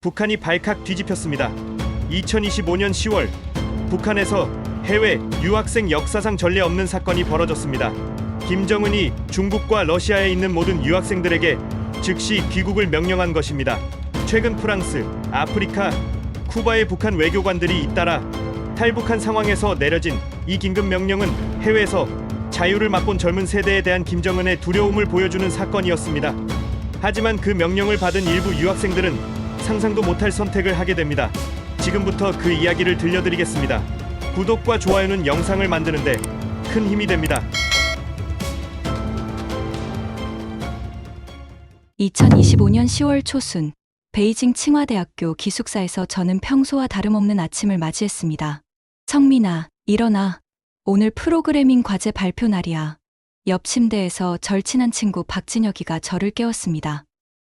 북한이 발칵 뒤집혔습니다. 2025년 10월 북한에서 해외 유학생 역사상 전례 없는 사건이 벌어졌습니다. 김정은이 중국과 러시아에 있는 모든 유학생들에게 즉시 귀국을 명령한 것입니다. 최근 프랑스, 아프리카, 쿠바의 북한 외교관들이 잇따라 탈북한 상황에서 내려진 이 긴급 명령은 해외에서 자유를 맛본 젊은 세대에 대한 김정은의 두려움을 보여주는 사건이었습니다. 하지만 그 명령을 받은 일부 유학생들은 상상도 못할 선택을 하게 됩니다. 지금부터 그 이야기를 들려드리겠습니다. 구독과 좋아요는 영상을 만드는데 큰 힘이 됩니다. 2025년 10월 초순 베이징 칭화대학교 기숙사에서 저는 평소와 다름없는 아침을 맞이했습니다. 성민아, 일어나. 오늘 프로그래밍 과제 발표 날이야. 옆 침대에서 절친한 친구 박진혁이가 저를 깨웠습니다.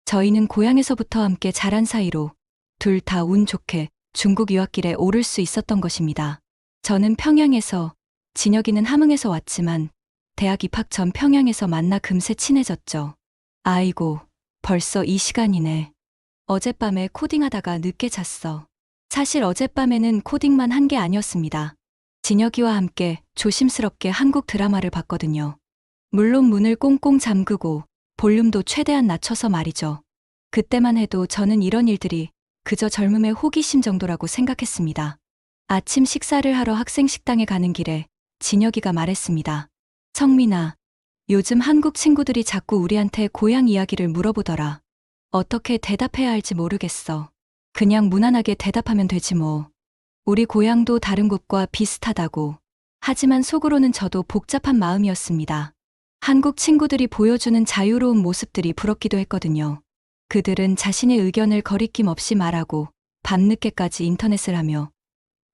저희는 고향에서부터 함께 자란 사이로 둘 다 운 좋게 중국 유학길에 오를 수 있었던 것입니다. 저는 평양에서, 진혁이는 함흥에서 왔지만 대학 입학 전 평양에서 만나 금세 친해졌죠. 아이고, 벌써 이 시간이네. 어젯밤에 코딩하다가 늦게 잤어. 사실 어젯밤에는 코딩만 한 게 아니었습니다. 진혁이와 함께 조심스럽게 한국 드라마를 봤거든요. 물론 문을 꽁꽁 잠그고 볼륨도 최대한 낮춰서 말이죠. 그때만 해도 저는 이런 일들이 그저 젊음의 호기심 정도라고 생각했습니다. 아침 식사를 하러 학생 식당에 가는 길에 진혁이가 말했습니다. 성민아, 요즘 한국 친구들이 자꾸 우리한테 고향 이야기를 물어보더라. 어떻게 대답해야 할지 모르겠어. 그냥 무난하게 대답하면 되지 뭐. 우리 고향도 다른 곳과 비슷하다고. 하지만 속으로는 저도 복잡한 마음이었습니다. 한국 친구들이 보여주는 자유로운 모습들이 부럽기도 했거든요. 그들은 자신의 의견을 거리낌 없이 말하고 밤늦게까지 인터넷을 하며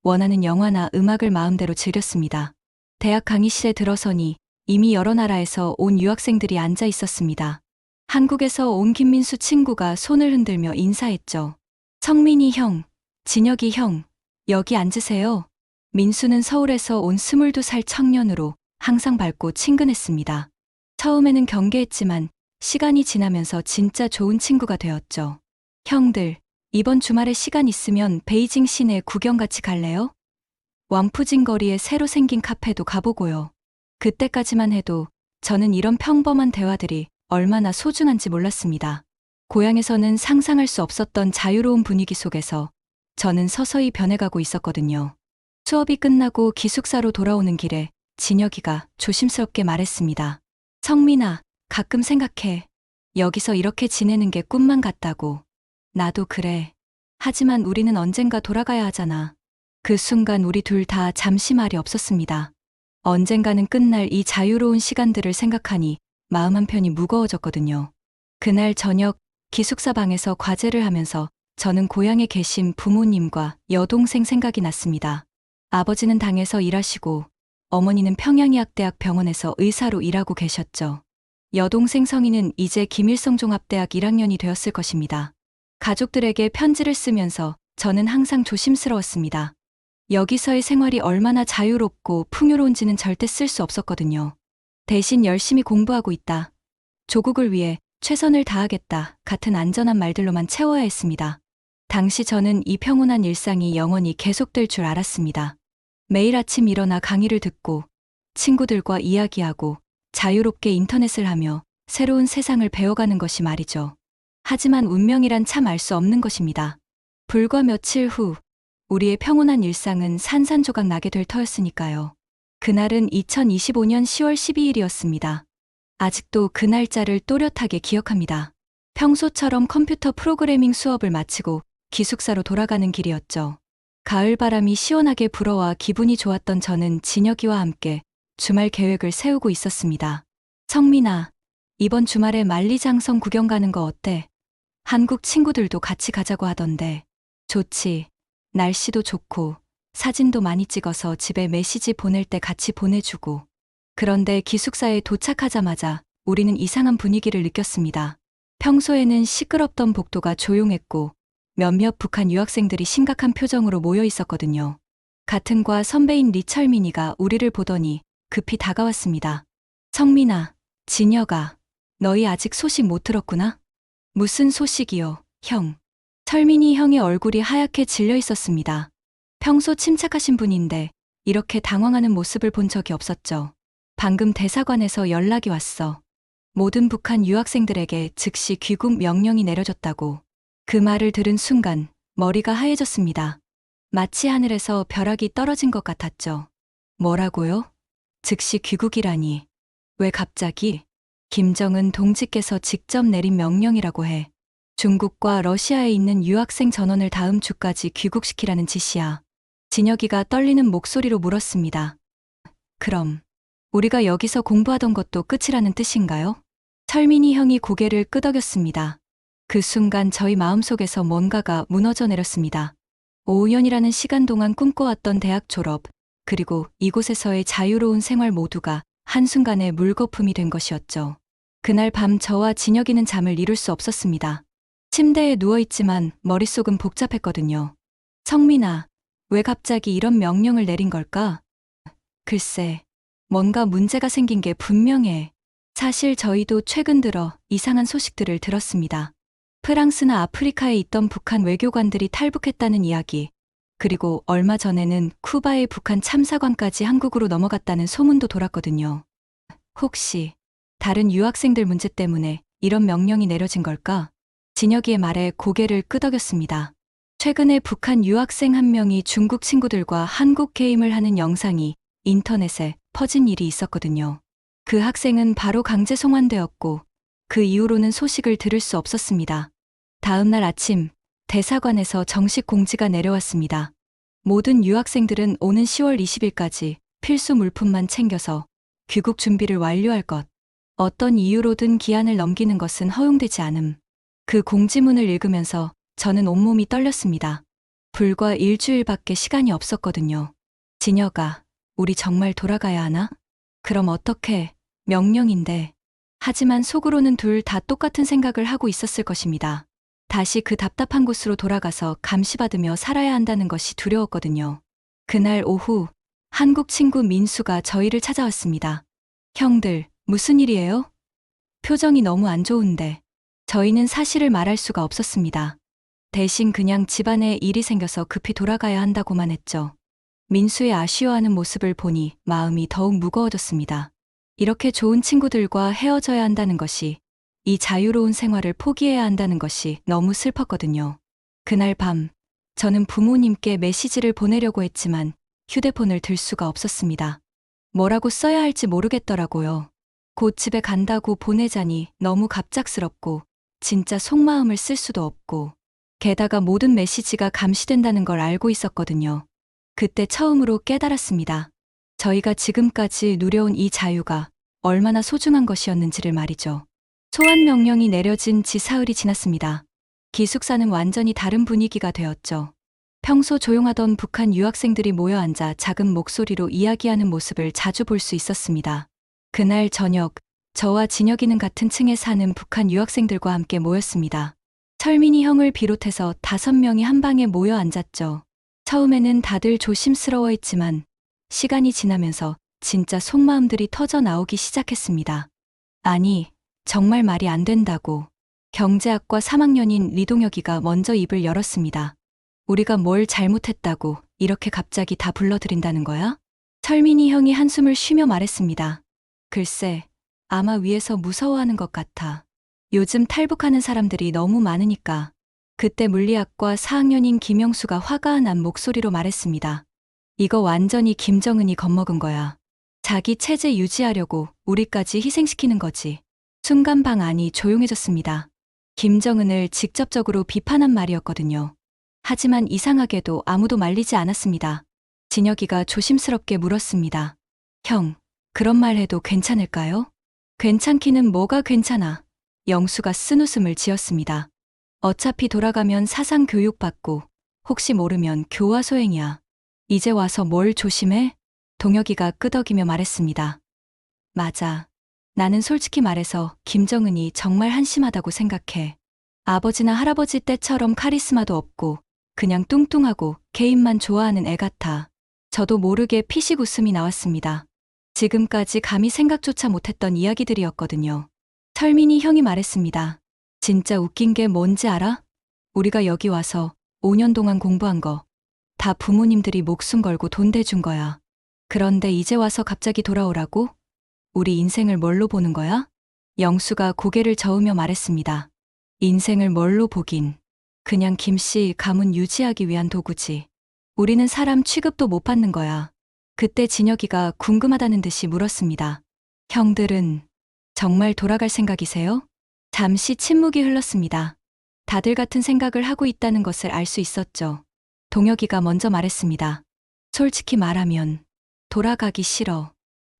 원하는 영화나 음악을 마음대로 즐겼습니다. 대학 강의실에 들어서니 이미 여러 나라에서 온 유학생들이 앉아 있었습니다. 한국에서 온 김민수 친구가 손을 흔들며 인사했죠. 성민이 형, 진혁이 형, 여기 앉으세요. 민수는 서울에서 온 22살 청년으로 항상 밝고 친근했습니다. 처음에는 경계했지만 시간이 지나면서 진짜 좋은 친구가 되었죠. 형들, 이번 주말에 시간 있으면 베이징 시내 구경 같이 갈래요? 왕푸진 거리에 새로 생긴 카페도 가보고요. 그때까지만 해도 저는 이런 평범한 대화들이 얼마나 소중한지 몰랐습니다. 고향에서는 상상할 수 없었던 자유로운 분위기 속에서 저는 서서히 변해가고 있었거든요. 수업이 끝나고 기숙사로 돌아오는 길에 진혁이가 조심스럽게 말했습니다. 성민아, 가끔 생각해. 여기서 이렇게 지내는 게 꿈만 같다고. 나도 그래. 하지만 우리는 언젠가 돌아가야 하잖아. 그 순간 우리 둘 다 잠시 말이 없었습니다. 언젠가는 끝날 이 자유로운 시간들을 생각하니 마음 한편이 무거워졌거든요. 그날 저녁 기숙사 방에서 과제를 하면서 저는 고향에 계신 부모님과 여동생 생각이 났습니다. 아버지는 당에서 일하시고 어머니는 평양의학대학 병원에서 의사로 일하고 계셨죠. 여동생 성희는 이제 김일성종합대학 1학년이 되었을 것입니다. 가족들에게 편지를 쓰면서 저는 항상 조심스러웠습니다. 여기서의 생활이 얼마나 자유롭고 풍요로운지는 절대 쓸 수 없었거든요. 대신 열심히 공부하고 있다. 조국을 위해 최선을 다하겠다 같은 안전한 말들로만 채워야 했습니다. 당시 저는 이 평온한 일상이 영원히 계속될 줄 알았습니다. 매일 아침 일어나 강의를 듣고 친구들과 이야기하고 자유롭게 인터넷을 하며 새로운 세상을 배워가는 것이 말이죠. 하지만 운명이란 참 알 수 없는 것입니다. 불과 며칠 후 우리의 평온한 일상은 산산조각 나게 될 터였으니까요. 그날은 2025년 10월 12일이었습니다. 아직도 그 날짜를 또렷하게 기억합니다. 평소처럼 컴퓨터 프로그래밍 수업을 마치고 기숙사로 돌아가는 길이었죠. 가을바람이 시원하게 불어와 기분이 좋았던 저는 진혁이와 함께 주말 계획을 세우고 있었습니다. 성민아, 이번 주말에 만리장성 구경 가는 거 어때? 한국 친구들도 같이 가자고 하던데. 좋지. 날씨도 좋고 사진도 많이 찍어서 집에 메시지 보낼 때 같이 보내주고. 그런데 기숙사에 도착하자마자 우리는 이상한 분위기를 느꼈습니다. 평소에는 시끄럽던 복도가 조용했고 몇몇 북한 유학생들이 심각한 표정으로 모여 있었거든요. 같은 과 선배인 리철민이가 우리를 보더니 급히 다가왔습니다. 성민아, 진혁아, 너희 아직 소식 못 들었구나? 무슨 소식이요, 형? 철민이 형의 얼굴이 하얗게 질려 있었습니다. 평소 침착하신 분인데 이렇게 당황하는 모습을 본 적이 없었죠. 방금 대사관에서 연락이 왔어. 모든 북한 유학생들에게 즉시 귀국 명령이 내려졌다고. 그 말을 들은 순간 머리가 하얘졌습니다. 마치 하늘에서 벼락이 떨어진 것 같았죠. 뭐라고요? 즉시 귀국이라니. 왜 갑자기? 김정은 동지께서 직접 내린 명령이라고 해. 중국과 러시아에 있는 유학생 전원을 다음 주까지 귀국시키라는 지시야. 진혁이가 떨리는 목소리로 물었습니다. 그럼 우리가 여기서 공부하던 것도 끝이라는 뜻인가요? 철민이 형이 고개를 끄덕였습니다. 그 순간 저희 마음속에서 뭔가가 무너져 내렸습니다. 5년이라는 시간 동안 꿈꿔왔던 대학 졸업, 그리고 이곳에서의 자유로운 생활 모두가 한순간에 물거품이 된 것이었죠. 그날 밤 저와 진혁이는 잠을 이룰 수 없었습니다. 침대에 누워있지만 머릿속은 복잡했거든요. 성민아, 왜 갑자기 이런 명령을 내린 걸까? 글쎄, 뭔가 문제가 생긴 게 분명해. 사실 저희도 최근 들어 이상한 소식들을 들었습니다. 프랑스나 아프리카에 있던 북한 외교관들이 탈북했다는 이야기, 그리고 얼마 전에는 쿠바의 북한 참사관까지 한국으로 넘어갔다는 소문도 돌았거든요. 혹시 다른 유학생들 문제 때문에 이런 명령이 내려진 걸까? 진혁이의 말에 고개를 끄덕였습니다. 최근에 북한 유학생 한 명이 중국 친구들과 한국 게임을 하는 영상이 인터넷에 퍼진 일이 있었거든요. 그 학생은 바로 강제 송환되었고 그 이후로는 소식을 들을 수 없었습니다. 다음 날 아침 대사관에서 정식 공지가 내려왔습니다. 모든 유학생들은 오는 10월 20일까지 필수 물품만 챙겨서 귀국 준비를 완료할 것. 어떤 이유로든 기한을 넘기는 것은 허용되지 않음. 그 공지문을 읽으면서 저는 온몸이 떨렸습니다. 불과 일주일밖에 시간이 없었거든요. 진혁아, 우리 정말 돌아가야 하나? 그럼 어떡해? 명령인데. 하지만 속으로는 둘 다 똑같은 생각을 하고 있었을 것입니다. 다시 그 답답한 곳으로 돌아가서 감시받으며 살아야 한다는 것이 두려웠거든요. 그날 오후, 한국 친구 민수가 저희를 찾아왔습니다. 형들, 무슨 일이에요? 표정이 너무 안 좋은데. 저희는 사실을 말할 수가 없었습니다. 대신 그냥 집안에 일이 생겨서 급히 돌아가야 한다고만 했죠. 민수의 아쉬워하는 모습을 보니 마음이 더욱 무거워졌습니다. 이렇게 좋은 친구들과 헤어져야 한다는 것이, 이 자유로운 생활을 포기해야 한다는 것이 너무 슬펐거든요. 그날 밤, 저는 부모님께 메시지를 보내려고 했지만 휴대폰을 들 수가 없었습니다. 뭐라고 써야 할지 모르겠더라고요. 곧 집에 간다고 보내자니 너무 갑작스럽고 진짜 속마음을 쓸 수도 없고, 게다가 모든 메시지가 감시된다는 걸 알고 있었거든요. 그때 처음으로 깨달았습니다. 저희가 지금까지 누려온 이 자유가 얼마나 소중한 것이었는지를 말이죠. 소환 명령이 내려진 지 사흘이 지났습니다. 기숙사는 완전히 다른 분위기가 되었죠. 평소 조용하던 북한 유학생들이 모여 앉아 작은 목소리로 이야기하는 모습을 자주 볼 수 있었습니다. 그날 저녁, 저와 진혁이는 같은 층에 사는 북한 유학생들과 함께 모였습니다. 철민이 형을 비롯해서 5명이 한 방에 모여 앉았죠. 처음에는 다들 조심스러워했지만 시간이 지나면서 진짜 속마음들이 터져 나오기 시작했습니다. 아니, 정말 말이 안 된다고. 경제학과 3학년인 리동혁이가 먼저 입을 열었습니다. 우리가 뭘 잘못했다고 이렇게 갑자기 다 불러들인다는 거야? 철민이 형이 한숨을 쉬며 말했습니다. 글쎄, 아마 위에서 무서워하는 것 같아. 요즘 탈북하는 사람들이 너무 많으니까. 그때 물리학과 4학년인 김영수가 화가 난 목소리로 말했습니다. 이거 완전히 김정은이 겁먹은 거야. 자기 체제 유지하려고 우리까지 희생시키는 거지. 순간 방 안이 조용해졌습니다. 김정은을 직접적으로 비판한 말이었거든요. 하지만 이상하게도 아무도 말리지 않았습니다. 진혁이가 조심스럽게 물었습니다. 형, 그런 말 해도 괜찮을까요? 괜찮기는 뭐가 괜찮아. 영수가 쓴웃음을 지었습니다. 어차피 돌아가면 사상 교육받고 혹시 모르면 교화소행이야. 이제 와서 뭘 조심해? 동혁이가 끄덕이며 말했습니다. 맞아. 나는 솔직히 말해서 김정은이 정말 한심하다고 생각해. 아버지나 할아버지 때처럼 카리스마도 없고 그냥 뚱뚱하고 개인만 좋아하는 애 같아. 저도 모르게 피식 웃음이 나왔습니다. 지금까지 감히 생각조차 못했던 이야기들이었거든요. 철민이 형이 말했습니다. 진짜 웃긴 게 뭔지 알아? 우리가 여기 와서 5년 동안 공부한 거 다 부모님들이 목숨 걸고 돈 대준 거야. 그런데 이제 와서 갑자기 돌아오라고? 우리 인생을 뭘로 보는 거야? 영수가 고개를 저으며 말했습니다. 인생을 뭘로 보긴. 그냥 김씨 가문 유지하기 위한 도구지. 우리는 사람 취급도 못 받는 거야. 그때 진혁이가 궁금하다는 듯이 물었습니다. 형들은 정말 돌아갈 생각이세요? 잠시 침묵이 흘렀습니다. 다들 같은 생각을 하고 있다는 것을 알 수 있었죠. 동혁이가 먼저 말했습니다. 솔직히 말하면 돌아가기 싫어.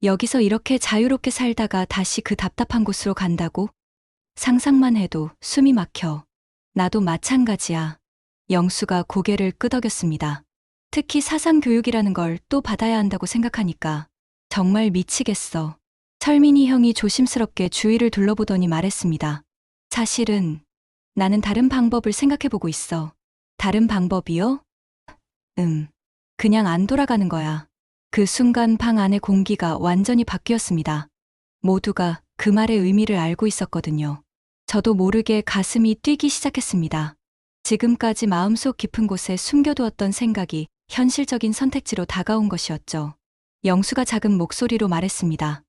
여기서 이렇게 자유롭게 살다가 다시 그 답답한 곳으로 간다고? 상상만 해도 숨이 막혀. 나도 마찬가지야. 영수가 고개를 끄덕였습니다. 특히 사상교육이라는 걸 또 받아야 한다고 생각하니까 정말 미치겠어. 철민이 형이 조심스럽게 주위를 둘러보더니 말했습니다. 사실은 나는 다른 방법을 생각해보고 있어. 다른 방법이요? 그냥 안 돌아가는 거야. 그 순간 방 안의 공기가 완전히 바뀌었습니다. 모두가 그 말의 의미를 알고 있었거든요. 저도 모르게 가슴이 뛰기 시작했습니다. 지금까지 마음속 깊은 곳에 숨겨두었던 생각이 현실적인 선택지로 다가온 것이었죠. 영수가 작은 목소리로 말했습니다.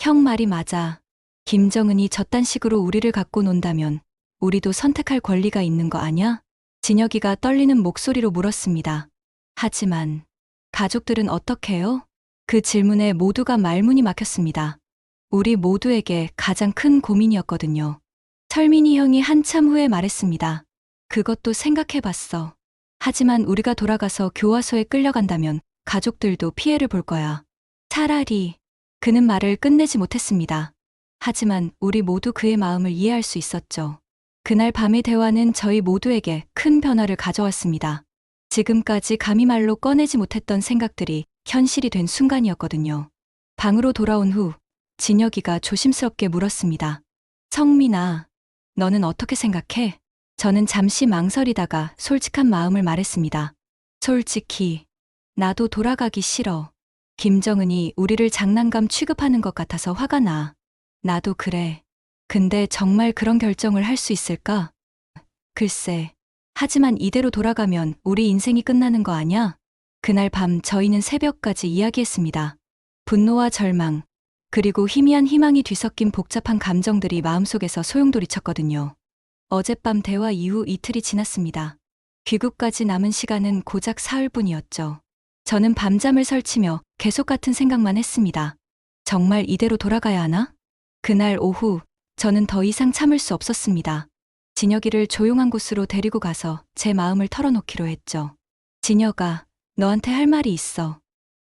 형 말이 맞아. 김정은이 저딴 식으로 우리를 갖고 논다면 우리도 선택할 권리가 있는 거 아냐? 진혁이가 떨리는 목소리로 물었습니다. 하지만 가족들은 어떻게 해요? 그 질문에 모두가 말문이 막혔습니다. 우리 모두에게 가장 큰 고민이었거든요. 철민이 형이 한참 후에 말했습니다. 그것도 생각해봤어. 하지만 우리가 돌아가서 교화소에 끌려간다면 가족들도 피해를 볼 거야. 차라리 그는 말을 끝내지 못했습니다. 하지만 우리 모두 그의 마음을 이해할 수 있었죠. 그날 밤의 대화는 저희 모두에게 큰 변화를 가져왔습니다. 지금까지 감히 말로 꺼내지 못했던 생각들이 현실이 된 순간이었거든요. 방으로 돌아온 후 진혁이가 조심스럽게 물었습니다. 성민아, 너는 어떻게 생각해? 저는 잠시 망설이다가 솔직한 마음을 말했습니다. 솔직히 나도 돌아가기 싫어. 김정은이 우리를 장난감 취급하는 것 같아서 화가 나. 나도 그래. 근데 정말 그런 결정을 할 수 있을까? 글쎄. 하지만 이대로 돌아가면 우리 인생이 끝나는 거 아냐? 그날 밤 저희는 새벽까지 이야기했습니다. 분노와 절망, 그리고 희미한 희망이 뒤섞인 복잡한 감정들이 마음속에서 소용돌이쳤거든요. 어젯밤 대화 이후 이틀이 지났습니다. 귀국까지 남은 시간은 고작 사흘뿐이었죠. 저는 밤잠을 설치며 계속 같은 생각만 했습니다. 정말 이대로 돌아가야 하나? 그날 오후 저는 더 이상 참을 수 없었습니다. 진혁이를 조용한 곳으로 데리고 가서 제 마음을 털어놓기로 했죠. 진혁아, 너한테 할 말이 있어.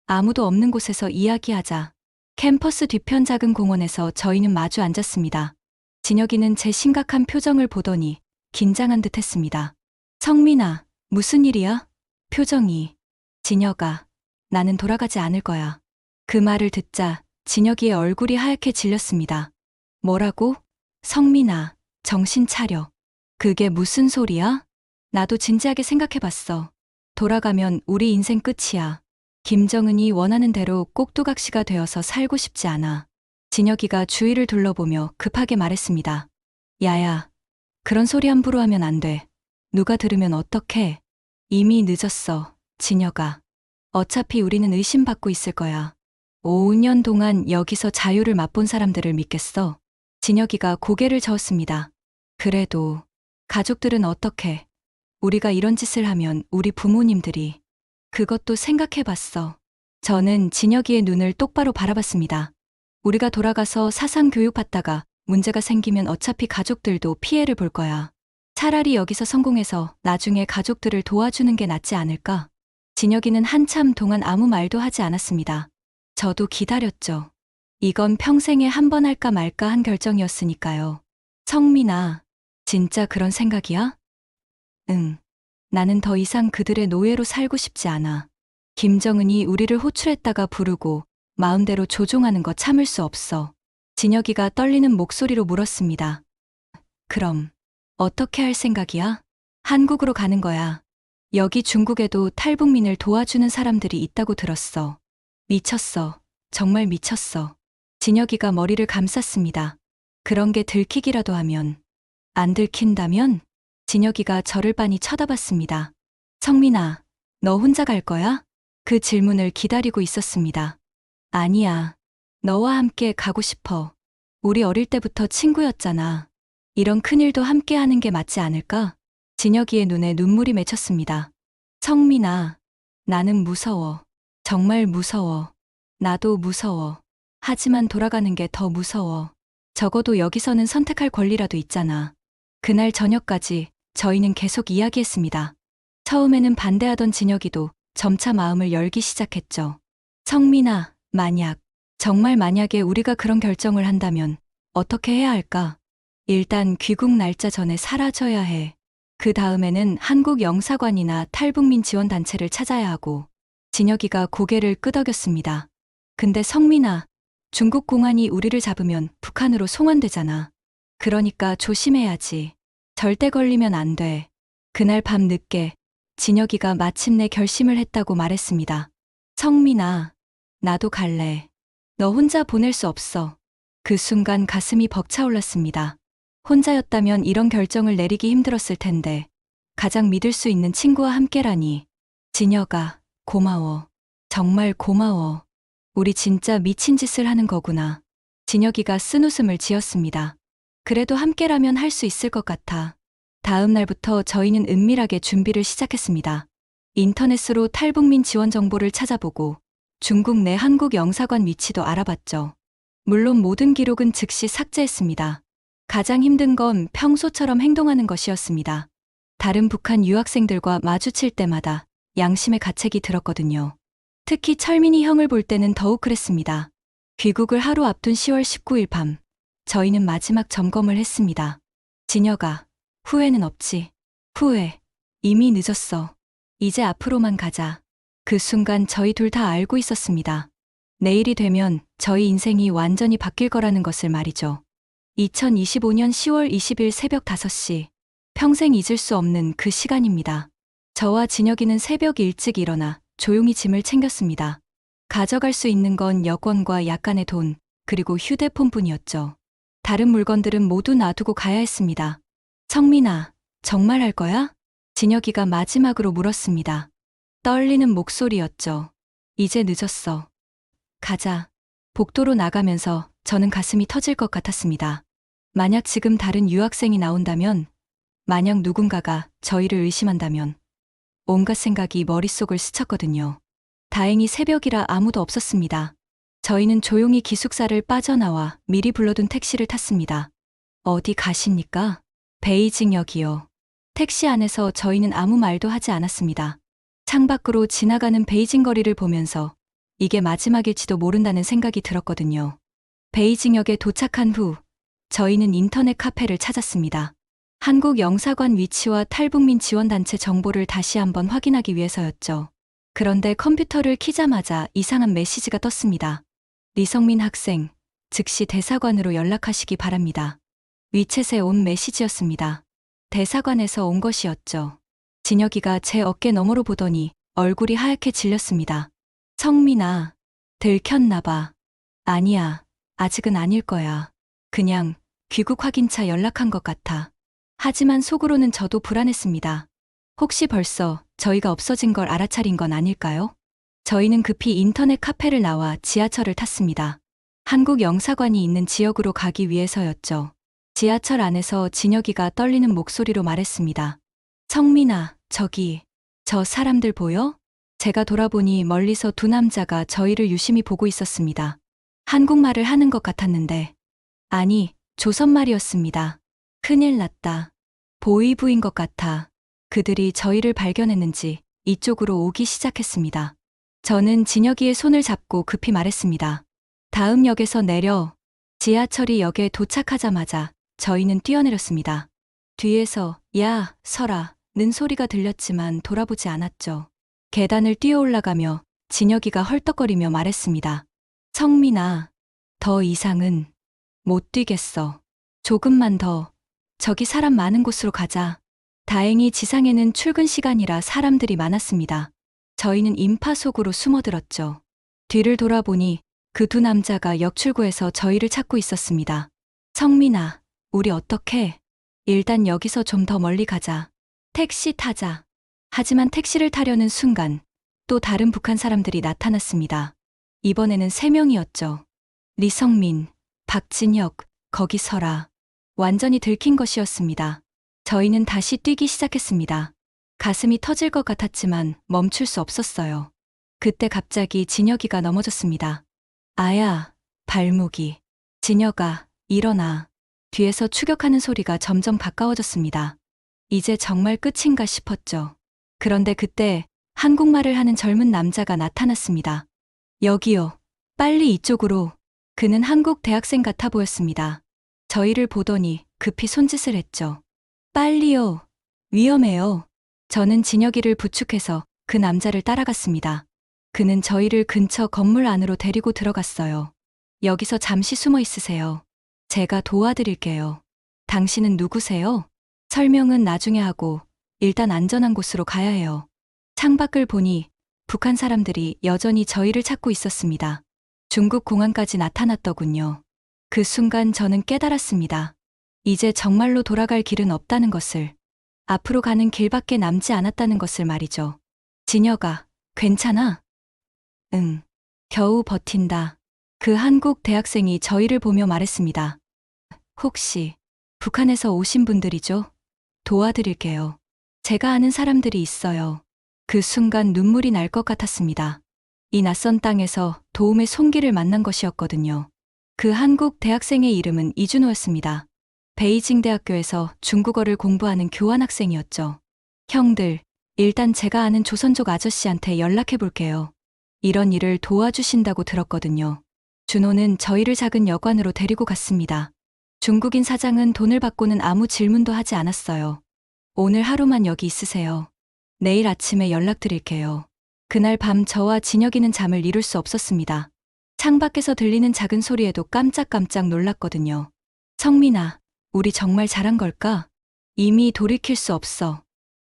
아무도 없는 곳에서 이야기하자. 캠퍼스 뒤편 작은 공원에서 저희는 마주 앉았습니다. 진혁이는 제 심각한 표정을 보더니 긴장한 듯 했습니다. 성민아, 무슨 일이야? 표정이. 진혁아, 나는 돌아가지 않을 거야. 그 말을 듣자 진혁이의 얼굴이 하얗게 질렸습니다. 뭐라고? 성민아, 정신 차려. 그게 무슨 소리야? 나도 진지하게 생각해봤어. 돌아가면 우리 인생 끝이야. 김정은이 원하는 대로 꼭두각시가 되어서 살고 싶지 않아. 진혁이가 주위를 둘러보며 급하게 말했습니다. 야야, 그런 소리 함부로 하면 안 돼. 누가 들으면 어떡해? 이미 늦었어, 진혁아. 어차피 우리는 의심받고 있을 거야. 5년 동안 여기서 자유를 맛본 사람들을 믿겠어? 진혁이가 고개를 저었습니다. 그래도 가족들은 어떻게? 우리가 이런 짓을 하면 우리 부모님들이. 그것도 생각해봤어. 저는 진혁이의 눈을 똑바로 바라봤습니다. 우리가 돌아가서 사상 교육받다가 문제가 생기면 어차피 가족들도 피해를 볼 거야. 차라리 여기서 성공해서 나중에 가족들을 도와주는 게 낫지 않을까? 진혁이는 한참 동안 아무 말도 하지 않았습니다. 저도 기다렸죠. 이건 평생에 한 번 할까 말까 한 결정이었으니까요. 성민아, 진짜 그런 생각이야? 응. 나는 더 이상 그들의 노예로 살고 싶지 않아. 김정은이 우리를 호출했다가 부르고 마음대로 조종하는 거 참을 수 없어. 진혁이가 떨리는 목소리로 물었습니다. 그럼 어떻게 할 생각이야? 한국으로 가는 거야. 여기 중국에도 탈북민을 도와주는 사람들이 있다고 들었어. 미쳤어. 정말 미쳤어. 진혁이가 머리를 감쌌습니다. 그런 게 들키기라도 하면. 안 들킨다면? 진혁이가 저를 빤히 쳐다봤습니다. 성민아, 너 혼자 갈 거야? 그 질문을 기다리고 있었습니다. 아니야. 너와 함께 가고 싶어. 우리 어릴 때부터 친구였잖아. 이런 큰일도 함께 하는 게 맞지 않을까? 진혁이의 눈에 눈물이 맺혔습니다. 성민아, 나는 무서워. 정말 무서워. 나도 무서워. 하지만 돌아가는 게 더 무서워. 적어도 여기서는 선택할 권리라도 있잖아. 그날 저녁까지 저희는 계속 이야기했습니다. 처음에는 반대하던 진혁이도 점차 마음을 열기 시작했죠. 성민아, 정말 만약에 우리가 그런 결정을 한다면 어떻게 해야 할까? 일단 귀국 날짜 전에 사라져야 해. 그 다음에는 한국 영사관이나 탈북민 지원단체를 찾아야 하고. 진혁이가 고개를 끄덕였습니다. 근데 성민아, 중국 공안이 우리를 잡으면 북한으로 송환되잖아. 그러니까 조심해야지. 절대 걸리면 안 돼. 그날 밤 늦게 진혁이가 마침내 결심을 했다고 말했습니다. 성민아, 나도 갈래. 너 혼자 보낼 수 없어. 그 순간 가슴이 벅차올랐습니다. 혼자였다면 이런 결정을 내리기 힘들었을 텐데 가장 믿을 수 있는 친구와 함께라니. 진혁아, 고마워. 정말 고마워. 우리 진짜 미친 짓을 하는 거구나. 진혁이가 쓴웃음을 지었습니다. 그래도 함께라면 할 수 있을 것 같아. 다음 날부터 저희는 은밀하게 준비를 시작했습니다. 인터넷으로 탈북민 지원 정보를 찾아보고 중국 내 한국 영사관 위치도 알아봤죠. 물론 모든 기록은 즉시 삭제했습니다. 가장 힘든 건 평소처럼 행동하는 것이었습니다. 다른 북한 유학생들과 마주칠 때마다 양심의 가책이 들었거든요. 특히 철민이 형을 볼 때는 더욱 그랬습니다. 귀국을 하루 앞둔 10월 19일 밤, 저희는 마지막 점검을 했습니다. 진혁아, 후회는 없지. 후회. 이미 늦었어. 이제 앞으로만 가자. 그 순간 저희 둘 다 알고 있었습니다. 내일이 되면 저희 인생이 완전히 바뀔 거라는 것을 말이죠. 2025년 10월 20일 새벽 5시. 평생 잊을 수 없는 그 시간입니다. 저와 진혁이는 새벽 일찍 일어나 조용히 짐을 챙겼습니다. 가져갈 수 있는 건 여권과 약간의 돈, 그리고 휴대폰뿐이었죠. 다른 물건들은 모두 놔두고 가야 했습니다. 성민아, 정말 할 거야? 진혁이가 마지막으로 물었습니다. 떨리는 목소리였죠. 이제 늦었어. 가자. 복도로 나가면서 저는 가슴이 터질 것 같았습니다. 만약 지금 다른 유학생이 나온다면, 만약 누군가가 저희를 의심한다면, 온갖 생각이 머릿속을 스쳤거든요. 다행히 새벽이라 아무도 없었습니다. 저희는 조용히 기숙사를 빠져나와 미리 불러둔 택시를 탔습니다. 어디 가십니까? 베이징역이요. 택시 안에서 저희는 아무 말도 하지 않았습니다. 창밖으로 지나가는 베이징 거리를 보면서 이게 마지막일지도 모른다는 생각이 들었거든요. 베이징역에 도착한 후 저희는 인터넷 카페를 찾았습니다. 한국 영사관 위치와 탈북민 지원단체 정보를 다시 한번 확인하기 위해서였죠. 그런데 컴퓨터를 키자마자 이상한 메시지가 떴습니다. 리성민 학생, 즉시 대사관으로 연락하시기 바랍니다. 위챗에 온 메시지였습니다. 대사관에서 온 것이었죠. 진혁이가 제 어깨 너머로 보더니 얼굴이 하얗게 질렸습니다. 성민아, 들켰나봐. 아니야, 아직은 아닐 거야. 그냥 귀국 확인차 연락한 것 같아. 하지만 속으로는 저도 불안했습니다. 혹시 벌써 저희가 없어진 걸 알아차린 건 아닐까요? 저희는 급히 인터넷 카페를 나와 지하철을 탔습니다. 한국 영사관이 있는 지역으로 가기 위해서였죠. 지하철 안에서 진혁이가 떨리는 목소리로 말했습니다. 성민아, 저기, 저 사람들 보여? 제가 돌아보니 멀리서 두 남자가 저희를 유심히 보고 있었습니다. 한국말을 하는 것 같았는데, 아니, 조선말이었습니다. 큰일 났다. 보이부인 것 같아. 그들이 저희를 발견했는지 이쪽으로 오기 시작했습니다. 저는 진혁이의 손을 잡고 급히 말했습니다. 다음 역에서 내려. 지하철이 역에 도착하자마자 저희는 뛰어내렸습니다. 뒤에서 야, 서라 는 소리가 들렸지만 돌아보지 않았죠. 계단을 뛰어 올라가며 진혁이가 헐떡거리며 말했습니다. 성민아, 더 이상은 못 뛰겠어. 조금만 더. 저기 사람 많은 곳으로 가자. 다행히 지상에는 출근 시간이라 사람들이 많았습니다. 저희는 인파 속으로 숨어들었죠. 뒤를 돌아보니 그 두 남자가 역 출구에서 저희를 찾고 있었습니다. 성민아, 우리 어떡해? 일단 여기서 좀 더 멀리 가자. 택시 타자. 하지만 택시를 타려는 순간 또 다른 북한 사람들이 나타났습니다. 이번에는 3명이었죠. 리성민, 박진혁, 거기 서라. 완전히 들킨 것이었습니다. 저희는 다시 뛰기 시작했습니다. 가슴이 터질 것 같았지만 멈출 수 없었어요. 그때 갑자기 진혁이가 넘어졌습니다. 아야, 발목이. 진혁아, 일어나. 뒤에서 추격하는 소리가 점점 가까워졌습니다. 이제 정말 끝인가 싶었죠. 그런데 그때 한국말을 하는 젊은 남자가 나타났습니다. 여기요. 빨리 이쪽으로. 그는 한국 대학생 같아 보였습니다. 저희를 보더니 급히 손짓을 했죠. 빨리요. 위험해요. 저는 진혁이를 부축해서 그 남자를 따라갔습니다. 그는 저희를 근처 건물 안으로 데리고 들어갔어요. 여기서 잠시 숨어 있으세요. 제가 도와드릴게요. 당신은 누구세요? 설명은 나중에 하고 일단 안전한 곳으로 가야 해요. 창밖을 보니 북한 사람들이 여전히 저희를 찾고 있었습니다. 중국 공항까지 나타났더군요. 그 순간 저는 깨달았습니다. 이제 정말로 돌아갈 길은 없다는 것을. 앞으로 가는 길밖에 남지 않았다는 것을 말이죠. 진혁아, 괜찮아? 응. 겨우 버틴다. 그 한국 대학생이 저희를 보며 말했습니다. 혹시 북한에서 오신 분들이죠? 도와드릴게요. 제가 아는 사람들이 있어요. 그 순간 눈물이 날 것 같았습니다. 이 낯선 땅에서 도움의 손길을 만난 것이었거든요. 그 한국 대학생의 이름은 이준호였습니다. 베이징 대학교에서 중국어를 공부하는 교환학생이었죠. 형들, 일단 제가 아는 조선족 아저씨한테 연락해 볼게요. 이런 일을 도와주신다고 들었거든요. 준호는 저희를 작은 여관으로 데리고 갔습니다. 중국인 사장은 돈을 받고는 아무 질문도 하지 않았어요. 오늘 하루만 여기 있으세요. 내일 아침에 연락드릴게요. 그날 밤 저와 진혁이는 잠을 이룰 수 없었습니다. 창밖에서 들리는 작은 소리에도 깜짝깜짝 놀랐거든요. 성민아, 우리 정말 잘한 걸까? 이미 돌이킬 수 없어.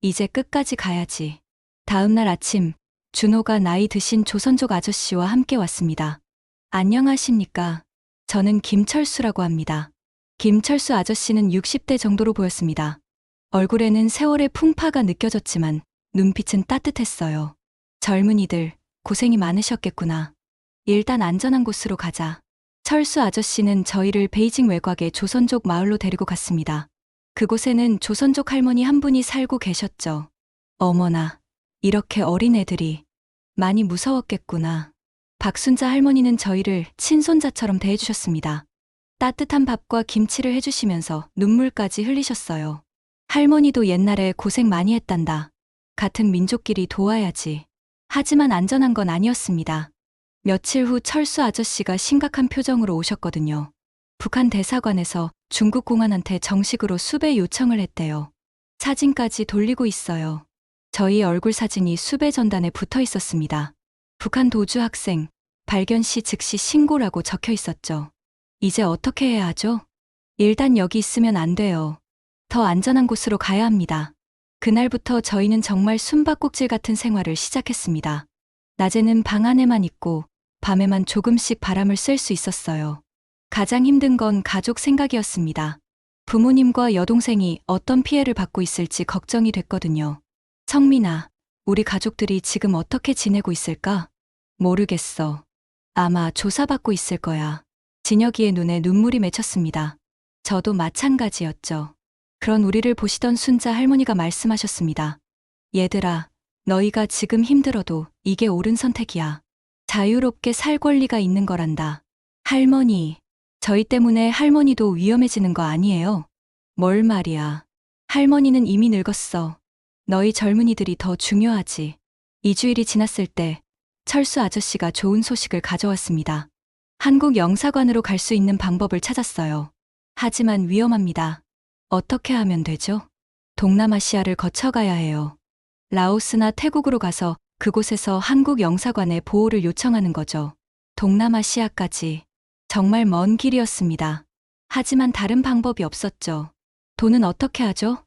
이제 끝까지 가야지. 다음 날 아침, 준호가 나이 드신 조선족 아저씨와 함께 왔습니다. 안녕하십니까. 저는 김철수라고 합니다. 김철수 아저씨는 60대 정도로 보였습니다. 얼굴에는 세월의 풍파가 느껴졌지만 눈빛은 따뜻했어요. 젊은이들, 고생이 많으셨겠구나. 일단 안전한 곳으로 가자. 철수 아저씨는 저희를 베이징 외곽의 조선족 마을로 데리고 갔습니다. 그곳에는 조선족 할머니 한 분이 살고 계셨죠. 어머나, 이렇게 어린 애들이. 많이 무서웠겠구나. 박순자 할머니는 저희를 친손자처럼 대해주셨습니다. 따뜻한 밥과 김치를 해주시면서 눈물까지 흘리셨어요. 할머니도 옛날에 고생 많이 했단다. 같은 민족끼리 도와야지. 하지만 안전한 건 아니었습니다. 며칠 후 철수 아저씨가 심각한 표정으로 오셨거든요. 북한 대사관에서 중국 공안한테 정식으로 수배 요청을 했대요. 사진까지 돌리고 있어요. 저희 얼굴 사진이 수배 전단에 붙어 있었습니다. 북한 도주 학생, 발견 시 즉시 신고라고 적혀 있었죠. 이제 어떻게 해야 하죠? 일단 여기 있으면 안 돼요. 더 안전한 곳으로 가야 합니다. 그날부터 저희는 정말 숨바꼭질 같은 생활을 시작했습니다. 낮에는 방 안에만 있고 밤에만 조금씩 바람을 쐴 수 있었어요. 가장 힘든 건 가족 생각이었습니다. 부모님과 여동생이 어떤 피해를 받고 있을지 걱정이 됐거든요. 성민아, 우리 가족들이 지금 어떻게 지내고 있을까? 모르겠어. 아마 조사받고 있을 거야. 진혁이의 눈에 눈물이 맺혔습니다. 저도 마찬가지였죠. 그런 우리를 보시던 순자 할머니가 말씀하셨습니다. 얘들아, 너희가 지금 힘들어도 이게 옳은 선택이야. 자유롭게 살 권리가 있는 거란다. 할머니, 저희 때문에 할머니도 위험해지는 거 아니에요? 뭘 말이야. 할머니는 이미 늙었어. 너희 젊은이들이 더 중요하지. 2주일이 지났을 때 철수 아저씨가 좋은 소식을 가져왔습니다. 한국 영사관으로 갈 수 있는 방법을 찾았어요. 하지만 위험합니다. 어떻게 하면 되죠? 동남아시아를 거쳐가야 해요. 라오스나 태국으로 가서 그곳에서 한국 영사관에 보호를 요청하는 거죠. 동남아시아까지. 정말 먼 길이었습니다. 하지만 다른 방법이 없었죠. 돈은 어떻게 하죠?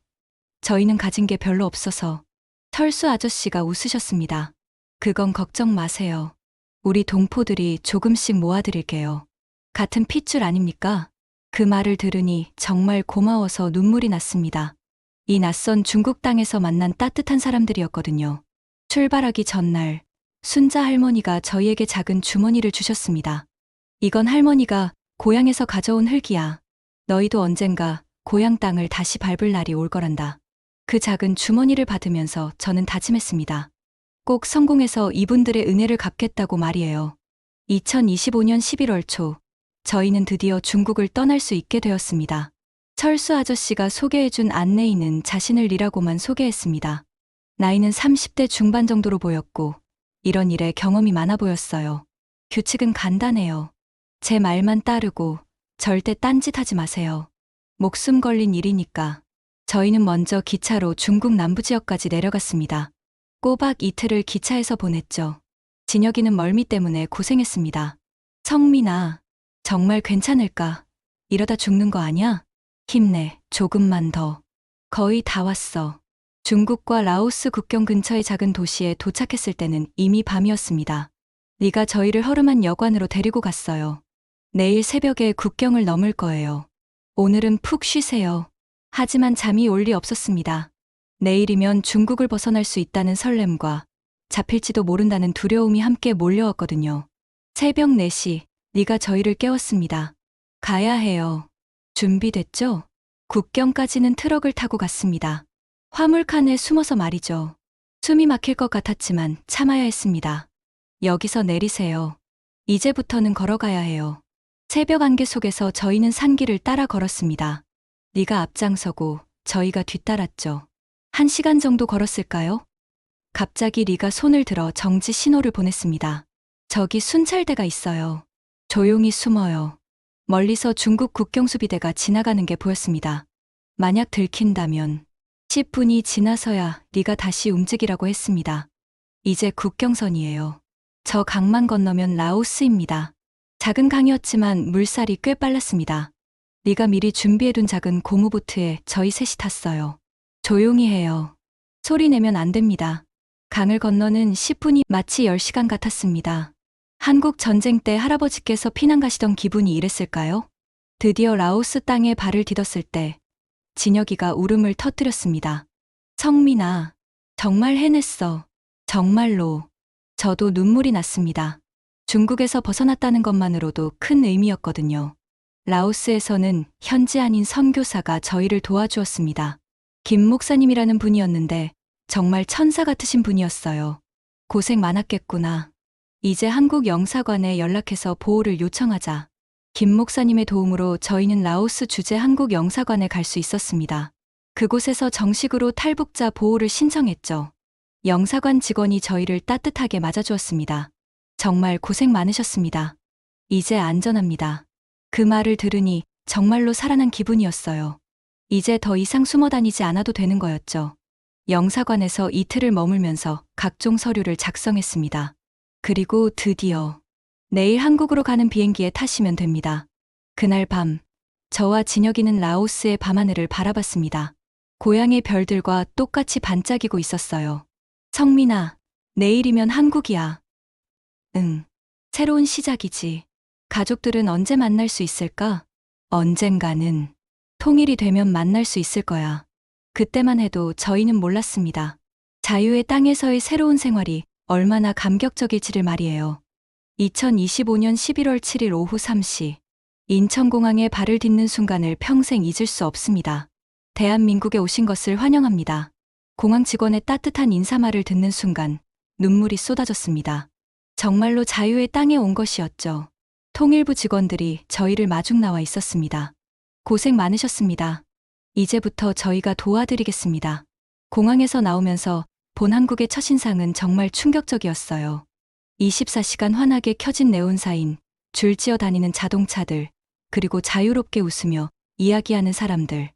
저희는 가진 게 별로 없어서. 철수 아저씨가 웃으셨습니다. 그건 걱정 마세요. 우리 동포들이 조금씩 모아드릴게요. 같은 핏줄 아닙니까? 그 말을 들으니 정말 고마워서 눈물이 났습니다. 이 낯선 중국 땅에서 만난 따뜻한 사람들이었거든요. 출발하기 전날 순자 할머니가 저희에게 작은 주머니를 주셨습니다. 이건 할머니가 고향에서 가져온 흙이야. 너희도 언젠가 고향 땅을 다시 밟을 날이 올 거란다. 그 작은 주머니를 받으면서 저는 다짐했습니다. 꼭 성공해서 이분들의 은혜를 갚겠다고 말이에요. 2025년 11월 초, 저희는 드디어 중국을 떠날 수 있게 되었습니다. 철수 아저씨가 소개해준 안내인은 자신을 리라고만 소개했습니다. 나이는 30대 중반 정도로 보였고, 이런 일에 경험이 많아 보였어요. 규칙은 간단해요. 제 말만 따르고 절대 딴짓하지 마세요. 목숨 걸린 일이니까. 저희는 먼저 기차로 중국 남부 지역까지 내려갔습니다. 꼬박 이틀을 기차에서 보냈죠. 진혁이는 멀미 때문에 고생했습니다. 성민아, 정말 괜찮을까? 이러다 죽는 거 아니야? 힘내, 조금만 더. 거의 다 왔어. 중국과 라오스 국경 근처의 작은 도시에 도착했을 때는 이미 밤이었습니다. 네가 저희를 허름한 여관으로 데리고 갔어요. 내일 새벽에 국경을 넘을 거예요. 오늘은 푹 쉬세요. 하지만 잠이 올 리 없었습니다. 내일이면 중국을 벗어날 수 있다는 설렘과 잡힐지도 모른다는 두려움이 함께 몰려왔거든요. 새벽 4시, 네가 저희를 깨웠습니다. 가야 해요. 준비됐죠? 국경까지는 트럭을 타고 갔습니다. 화물칸에 숨어서 말이죠. 숨이 막힐 것 같았지만 참아야 했습니다. 여기서 내리세요. 이제부터는 걸어가야 해요. 새벽 안개 속에서 저희는 산길을 따라 걸었습니다. 네가 앞장서고 저희가 뒤따랐죠. 1시간 정도 걸었을까요? 갑자기 리가 손을 들어 정지 신호를 보냈습니다. 저기 순찰대가 있어요. 조용히 숨어요. 멀리서 중국 국경수비대가 지나가는 게 보였습니다. 만약 들킨다면 10분이 지나서야 리가 다시 움직이라고 했습니다. 이제 국경선이에요. 저 강만 건너면 라오스입니다. 작은 강이었지만 물살이 꽤 빨랐습니다. 리가 미리 준비해둔 작은 고무보트에 저희 셋이 탔어요. 조용히 해요. 소리 내면 안 됩니다. 강을 건너는 10분이 마치 10시간 같았습니다. 한국 전쟁 때 할아버지께서 피난 가시던 기분이 이랬을까요? 드디어 라오스 땅에 발을 디뎠을 때 진혁이가 울음을 터뜨렸습니다. 성민아, 정말 해냈어. 정말로. 저도 눈물이 났습니다. 중국에서 벗어났다는 것만으로도 큰 의미였거든요. 라오스에서는 현지 아닌 선교사가 저희를 도와주었습니다. 김 목사님이라는 분이었는데 정말 천사 같으신 분이었어요. 고생 많았겠구나. 이제 한국 영사관에 연락해서 보호를 요청하자. 김 목사님의 도움으로 저희는 라오스 주재 한국 영사관에 갈 수 있었습니다. 그곳에서 정식으로 탈북자 보호를 신청했죠. 영사관 직원이 저희를 따뜻하게 맞아주었습니다. 정말 고생 많으셨습니다. 이제 안전합니다. 그 말을 들으니 정말로 살아난 기분이었어요. 이제 더 이상 숨어 다니지 않아도 되는 거였죠. 영사관에서 이틀을 머물면서 각종 서류를 작성했습니다. 그리고 드디어 내일 한국으로 가는 비행기에 타시면 됩니다. 그날 밤, 저와 진혁이는 라오스의 밤하늘을 바라봤습니다. 고향의 별들과 똑같이 반짝이고 있었어요. 성민아, 내일이면 한국이야. 응, 새로운 시작이지. 가족들은 언제 만날 수 있을까? 언젠가는. 통일이 되면 만날 수 있을 거야. 그때만 해도 저희는 몰랐습니다. 자유의 땅에서의 새로운 생활이 얼마나 감격적일지를 말이에요. 2025년 11월 7일 오후 3시, 인천공항에 발을 딛는 순간을 평생 잊을 수 없습니다. 대한민국에 오신 것을 환영합니다. 공항 직원의 따뜻한 인사말을 듣는 순간 눈물이 쏟아졌습니다. 정말로 자유의 땅에 온 것이었죠. 통일부 직원들이 저희를 마중 나와 있었습니다. 고생 많으셨습니다. 이제부터 저희가 도와드리겠습니다. 공항에서 나오면서 본 한국의 첫인상은 정말 충격적이었어요. 24시간 환하게 켜진 네온사인, 줄지어 다니는 자동차들, 그리고 자유롭게 웃으며 이야기하는 사람들.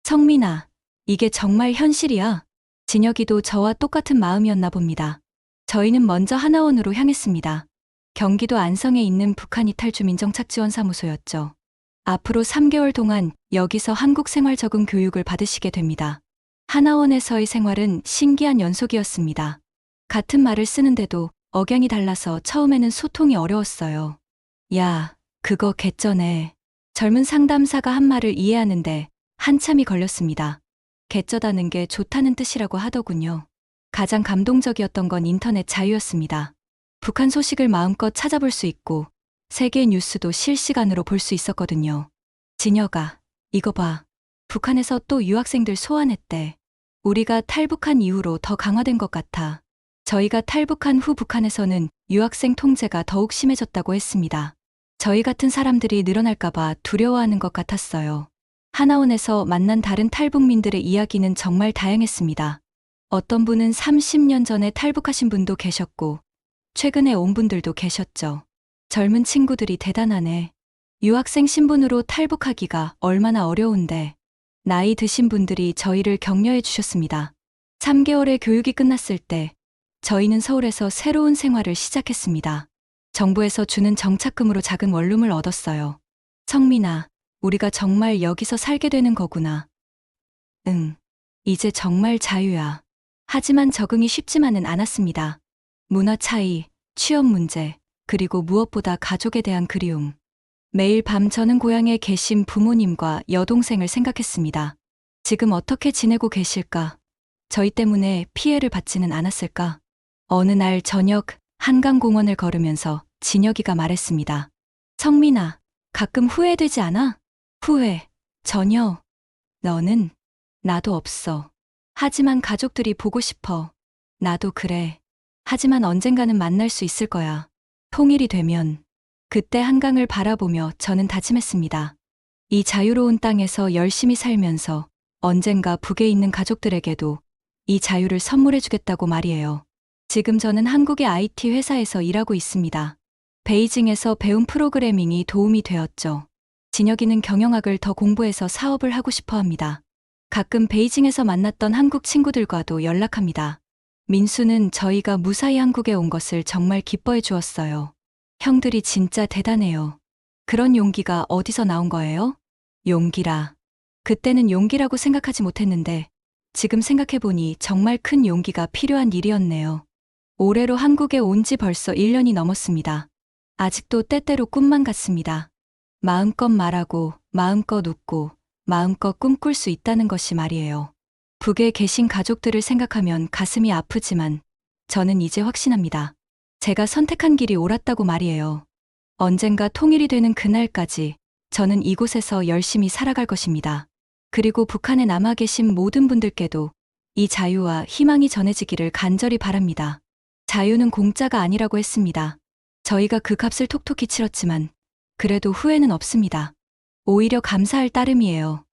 성민아, 이게 정말 현실이야. 진혁이도 저와 똑같은 마음이었나 봅니다. 저희는 먼저 하나원으로 향했습니다. 경기도 안성에 있는 북한 이탈주민정착지원사무소였죠. 앞으로 3개월 동안 여기서 한국 생활 적응 교육을 받으시게 됩니다. 하나원에서의 생활은 신기한 연속이었습니다. 같은 말을 쓰는데도 억양이 달라서 처음에는 소통이 어려웠어요. 야, 그거 개쩌네. 젊은 상담사가 한 말을 이해하는데 한참이 걸렸습니다. 개쩌다는 게 좋다는 뜻이라고 하더군요. 가장 감동적이었던 건 인터넷 자유였습니다. 북한 소식을 마음껏 찾아볼 수 있고 세계 뉴스도 실시간으로 볼 수 있었거든요. 진혁아, 이거 봐. 북한에서 또 유학생들 소환했대. 우리가 탈북한 이후로 더 강화된 것 같아. 저희가 탈북한 후 북한에서는 유학생 통제가 더욱 심해졌다고 했습니다. 저희 같은 사람들이 늘어날까봐 두려워하는 것 같았어요. 하나원에서 만난 다른 탈북민들의 이야기는 정말 다양했습니다. 어떤 분은 30년 전에 탈북하신 분도 계셨고, 최근에 온 분들도 계셨죠. 젊은 친구들이 대단하네. 유학생 신분으로 탈북하기가 얼마나 어려운데, 나이 드신 분들이 저희를 격려해 주셨습니다. 3개월의 교육이 끝났을 때, 저희는 서울에서 새로운 생활을 시작했습니다. 정부에서 주는 정착금으로 작은 원룸을 얻었어요. 성민아, 우리가 정말 여기서 살게 되는 거구나. 응, 이제 정말 자유야. 하지만 적응이 쉽지만은 않았습니다. 문화 차이, 취업 문제, 그리고 무엇보다 가족에 대한 그리움. 매일 밤 저는 고향에 계신 부모님과 여동생을 생각했습니다. 지금 어떻게 지내고 계실까? 저희 때문에 피해를 받지는 않았을까? 어느 날 저녁 한강공원을 걸으면서 진혁이가 말했습니다. 성민아, 가끔 후회되지 않아? 후회, 전혀. 너는? 나도 없어. 하지만 가족들이 보고 싶어. 나도 그래. 하지만 언젠가는 만날 수 있을 거야. 통일이 되면. 그때 한강을 바라보며 저는 다짐했습니다. 이 자유로운 땅에서 열심히 살면서 언젠가 북에 있는 가족들에게도 이 자유를 선물해주겠다고 말이에요. 지금 저는 한국의 IT 회사에서 일하고 있습니다. 베이징에서 배운 프로그래밍이 도움이 되었죠. 진혁이는 경영학을 더 공부해서 사업을 하고 싶어 합니다. 가끔 베이징에서 만났던 한국 친구들과도 연락합니다. 민수는 저희가 무사히 한국에 온 것을 정말 기뻐해 주었어요. 형들이 진짜 대단해요. 그런 용기가 어디서 나온 거예요? 용기라. 그때는 용기라고 생각하지 못했는데 지금 생각해보니 정말 큰 용기가 필요한 일이었네요. 올해로 한국에 온 지 벌써 1년이 넘었습니다. 아직도 때때로 꿈만 같습니다. 마음껏 말하고 마음껏 웃고 마음껏 꿈꿀 수 있다는 것이 말이에요. 북에 계신 가족들을 생각하면 가슴이 아프지만 저는 이제 확신합니다. 제가 선택한 길이 옳았다고 말이에요. 언젠가 통일이 되는 그날까지 저는 이곳에서 열심히 살아갈 것입니다. 그리고 북한에 남아 계신 모든 분들께도 이 자유와 희망이 전해지기를 간절히 바랍니다. 자유는 공짜가 아니라고 했습니다. 저희가 그 값을 톡톡히 치렀지만 그래도 후회는 없습니다. 오히려 감사할 따름이에요.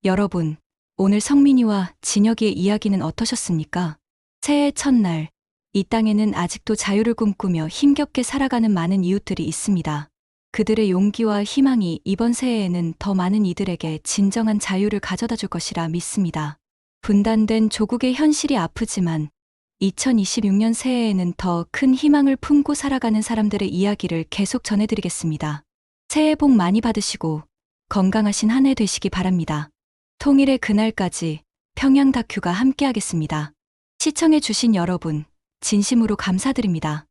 여러분, 오늘 성민이와 진혁이의 이야기는 어떠셨습니까? 새해 첫날, 이 땅에는 아직도 자유를 꿈꾸며 힘겹게 살아가는 많은 이웃들이 있습니다. 그들의 용기와 희망이 이번 새해에는 더 많은 이들에게 진정한 자유를 가져다 줄 것이라 믿습니다. 분단된 조국의 현실이 아프지만 2026년 새해에는 더 큰 희망을 품고 살아가는 사람들의 이야기를 계속 전해드리겠습니다. 새해 복 많이 받으시고 건강하신 한 해 되시기 바랍니다. 통일의 그날까지 평양 다큐가 함께하겠습니다. 시청해주신 여러분, 진심으로 감사드립니다.